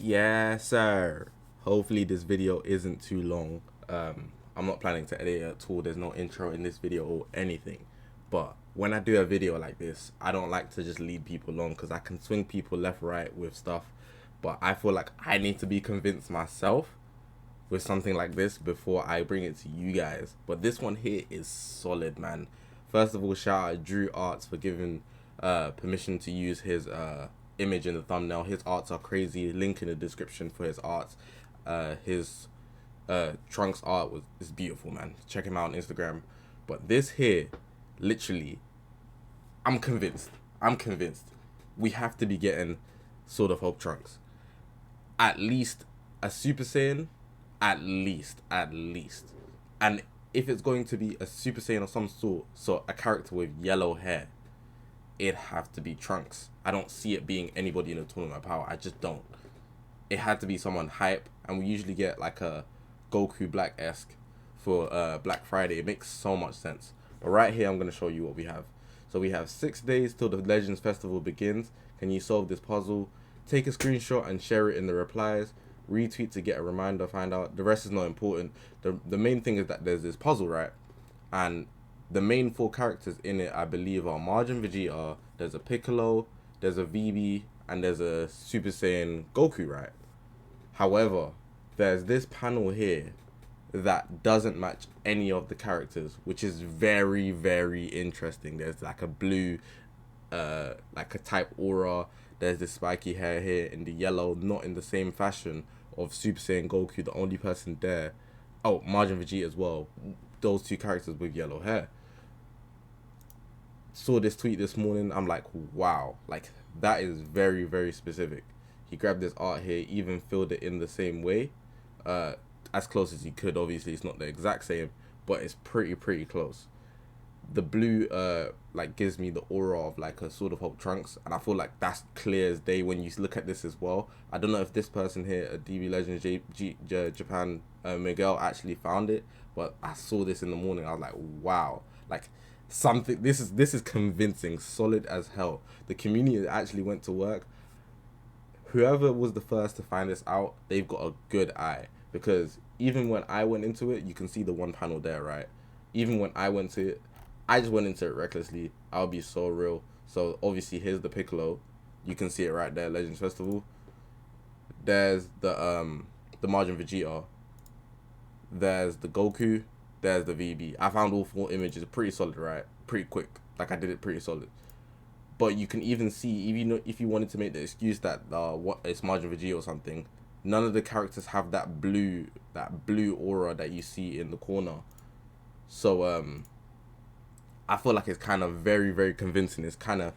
Yes, sir. Hopefully this video isn't too long. I'm not planning to edit it at all. There's no intro in this video or anything. But when I do a video like this, I don't like to just lead people on because I can swing people left, right with stuff. But I feel like I need to be convinced myself with something like this before I bring it to you guys. But this one here is solid, man. First of all, shout out Drew Arts for giving permission to use his image in the thumbnail. His arts are crazy. Link in the description for his arts. His Trunks art is beautiful, man. Check him out on Instagram. But this here, literally, I'm convinced. I'm convinced. We have to be getting Sword of Hope Trunks. At least a Super Saiyan. At least. And if it's going to be a Super Saiyan of some sort, so a character with yellow hair, it'd have to be Trunks. I don't see it being anybody in the Tournament of Power. I just don't. It had to be someone hype, and we usually get like a Goku Black-esque for Black Friday. It makes so much sense. But right here, I'm going to show you what we have. So we have 6 days till the Legends Festival begins. Can you solve this puzzle? Take a screenshot and share it in the replies. Retweet to get a reminder, find out. The rest is not important. The main thing is that there's this puzzle, right? And the main 4 characters in it, I believe, are Majin Vegeta, there's a Piccolo, there's a VB, and there's a Super Saiyan Goku, right? However, there's this panel here that doesn't match any of the characters, which is very, very interesting. There's like a blue, like a type aura. There's this spiky hair here in the yellow, not in the same fashion of Super Saiyan Goku, the only person there. Oh, Majin Vegeta as well. Those 2 characters with yellow hair. Saw this tweet this morning. I'm like, wow, like that is very, very specific. He grabbed this art here, even filled it in the same way, as close as he could. Obviously, it's not the exact same, but it's pretty close. The blue like gives me the aura of like a Sword of Hope Trunks, and I feel like that's clear as day when you look at this as well. I don't know if this person here at DB Legends Japan, Miguel, actually found it, but I saw this in the morning. I was like, wow, like something. This is convincing, solid as hell. The community actually went to work. Whoever was the first to find this out, they've got a good eye, because even when I went into it, you can see the one panel there, right? Even when I went to it, I just went into it recklessly. I'll be so real. So obviously here's the Piccolo. You can see it right there, Legends Festival. There's the Majin Vegeta. There's the Goku. There's the VB. I found all 4 images pretty solid, right? Pretty quick. Like I did it pretty solid. But you can even see, even if you wanted to make the excuse that what it's Majin Vegeta or something, none of the characters have that blue aura that you see in the corner. So I feel like it's kind of very, very convincing. It's kind of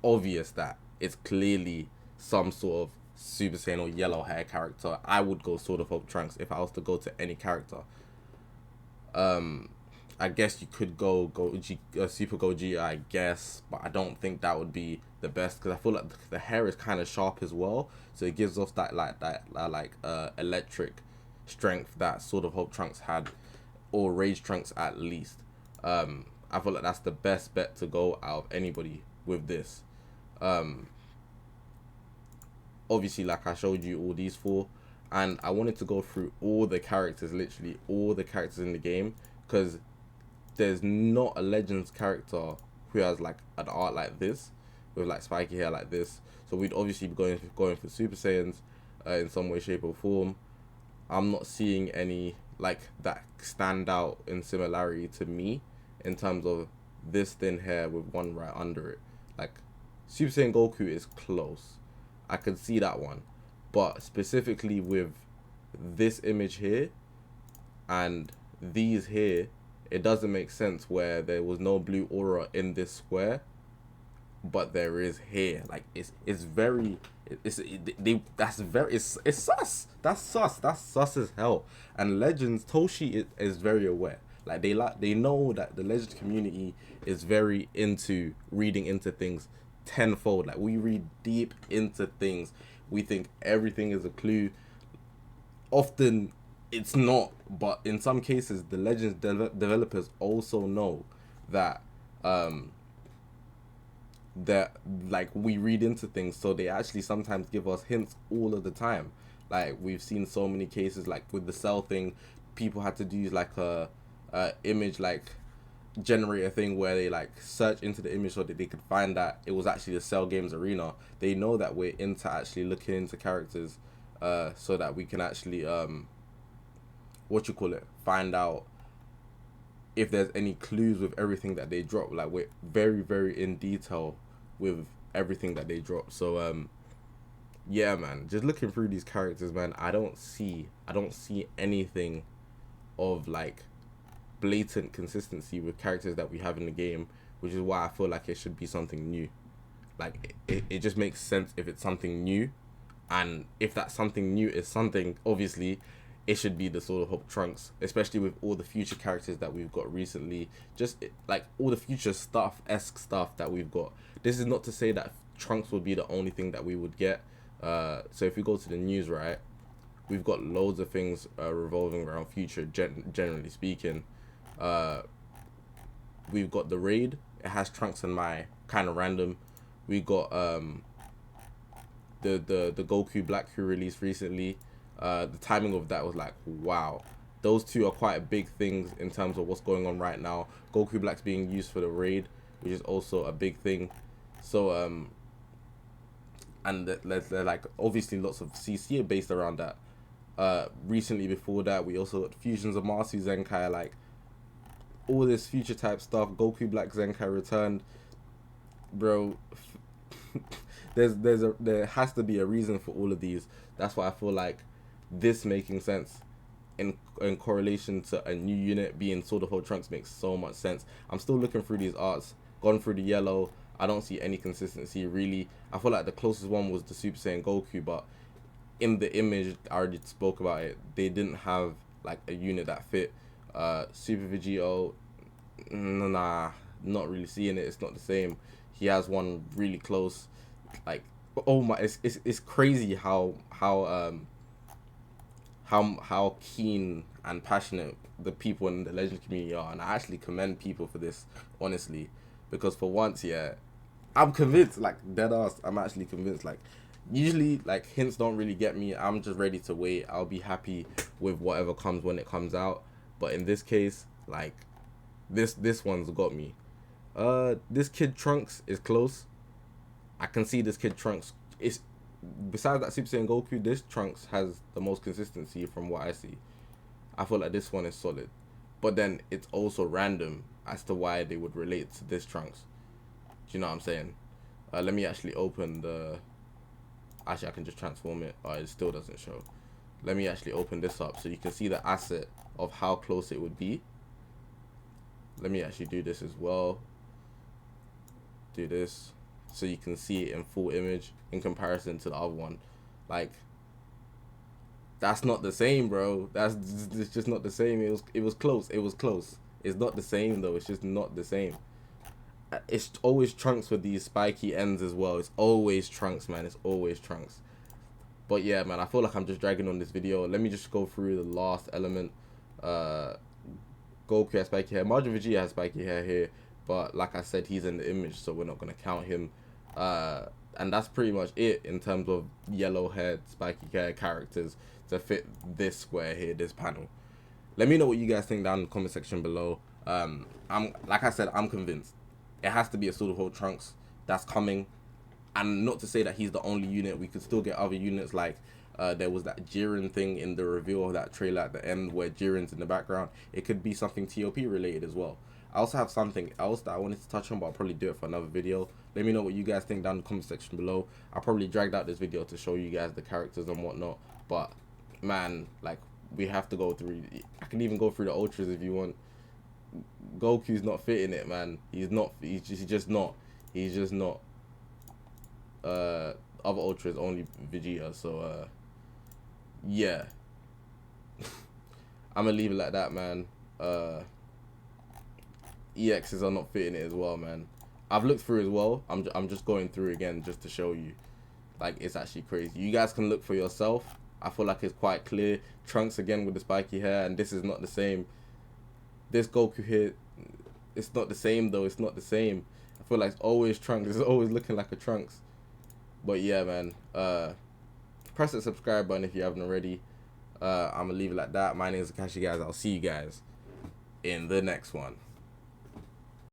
obvious that it's clearly some sort of Super Saiyan or yellow hair character. I would go Sword of Hope Trunks if I was to go to any character. I guess you could go Super Gogeta, I guess, but I don't think that would be the best, because I feel like the hair is kind of sharp as well, so it gives off that electric strength that Sword of Hope Trunks had, or Rage Trunks at least. I feel like that's the best bet to go out of anybody with this. Obviously, like I showed you all these 4, and I wanted to go through all the characters, literally all the characters in the game, because there's not a Legends character who has like an art like this, with like spiky hair like this. So we'd obviously be going for Super Saiyans in some way, shape or form. I'm not seeing any like that stand out in similarity to me in terms of this thin hair with one right under it. Like Super Saiyan Goku is close. I could see that one. But specifically with this image here and these here, it doesn't make sense where there was no blue aura in this square, but there is here. Like it's very that's sus. That's sus as hell. And Legends Toshi is very aware. Like they know that the Legends community is very into reading into things tenfold. Like we read deep into things. We think everything is a clue. Often it's not, but in some cases the Legends developers also know that that like we read into things, so they actually sometimes give us hints all of the time. Like, we've seen so many cases, like with the Cell thing, people had to do like a image like generator thing where they like search into the image so that they could find that it was actually the Cell Games arena. They know that we're into actually looking into characters, so that we can actually what you call it, find out if there's any clues with everything that they drop. Like, we're very, very in detail with everything that they drop. So yeah, man, just looking through these characters, man, I don't see anything of like blatant consistency with characters that we have in the game, which is why I feel like it should be something new. Like, it just makes sense if it's something new, and if that something new is something, obviously it should be the Sword of Hope Trunks, especially with all the future characters that we've got recently, just like all the future stuff that we've got. This is not to say that Trunks would be the only thing that we would get. So if we go to the news, right, we've got loads of things revolving around future, generally speaking. We've got the raid, it has Trunks and Mai, kind of random. We got the Goku Black Crew released recently. The timing of that was like, wow. Those two are quite big things in terms of what's going on right now. Goku Black's being used for the raid, which is also a big thing. So and there's like obviously lots of CC based around that. Recently before that, we also got fusions of Masu Zenkai, like all this future type stuff. Goku Black Zenkai returned, bro. There has to be a reason for all of these. That's why I feel like this making sense in correlation to a new unit being Sword of Hope Trunks makes so much sense. I'm still looking through these arts, gone through the yellow. I don't see any consistency really. I feel like the closest one was the Super Saiyan Goku, but in the image, I already spoke about it, they didn't have like a unit that fit. Super Vegito, nah, not really seeing it. It's not the same. He has one really close. Like, oh my, it's crazy how keen and passionate the people in the Legend community are, and I actually commend people for this, honestly, because for once, yeah, I'm convinced, like dead ass, I'm actually convinced. Like, usually like hints don't really get me. I'm just ready to wait. I'll be happy with whatever comes when it comes out. But in this case, like this one's got me. This kid Trunks is close. I can see this kid Trunks. It's besides that Super Saiyan Goku, this Trunks has the most consistency from what I see. I feel like this one is solid. But then it's also random as to why they would relate to this Trunks. Do you know what I'm saying? Let me actually open the... Actually, I can just transform it. Oh, it still doesn't show. Let me actually open this up so you can see the asset of how close it would be. Let me actually do this as well. Do this so you can see it in full image in comparison to the other one. Like, that's not the same, bro. It's just not the same. It was close. It was close. It's not the same though. It's just not the same. It's always Trunks with these spiky ends as well. It's always Trunks, man. It's always Trunks. But yeah, man, I feel like I'm just dragging on this video. Let me just go through the last element. Goku has spiky hair. Majin Vegeta has spiky hair here, but like I said, he's in the image, so we're not gonna count him. And that's pretty much it in terms of yellow haired spiky hair characters to fit this square here, this panel. Let me know what you guys think down in the comment section below. Like I said, I'm convinced it has to be a Sword of Hope Trunks that's coming. And not to say that he's the only unit. We could still get other units, like there was that Jiren thing in the reveal of that trailer at the end where Jiren's in the background. It could be something TOP related as well. I also have something else that I wanted to touch on, but I'll probably do it for another video. Let me know what you guys think down in the comment section below. I probably dragged out this video to show you guys the characters and whatnot, but man, like, we have to go through. I can even go through the ultras if you want. Goku's not fitting it, man. He's not. He's just not. He's just not. Other ultras only Vegeta. So yeah. I'm gonna leave it like that, man. EXs are not fitting it as well, man. I've looked through as well. I'm just going through again just to show you. Like, it's actually crazy. You guys can look for yourself. I feel like it's quite clear. Trunks again with the spiky hair, and this is not the same. This Goku here, it's not the same though. It's not the same. I feel like it's always Trunks. It's always looking like a Trunks. But yeah, man. press the subscribe button if you haven't already. I'm gonna leave it like that. My name is Zakashi, guys. I'll see you guys in the next one.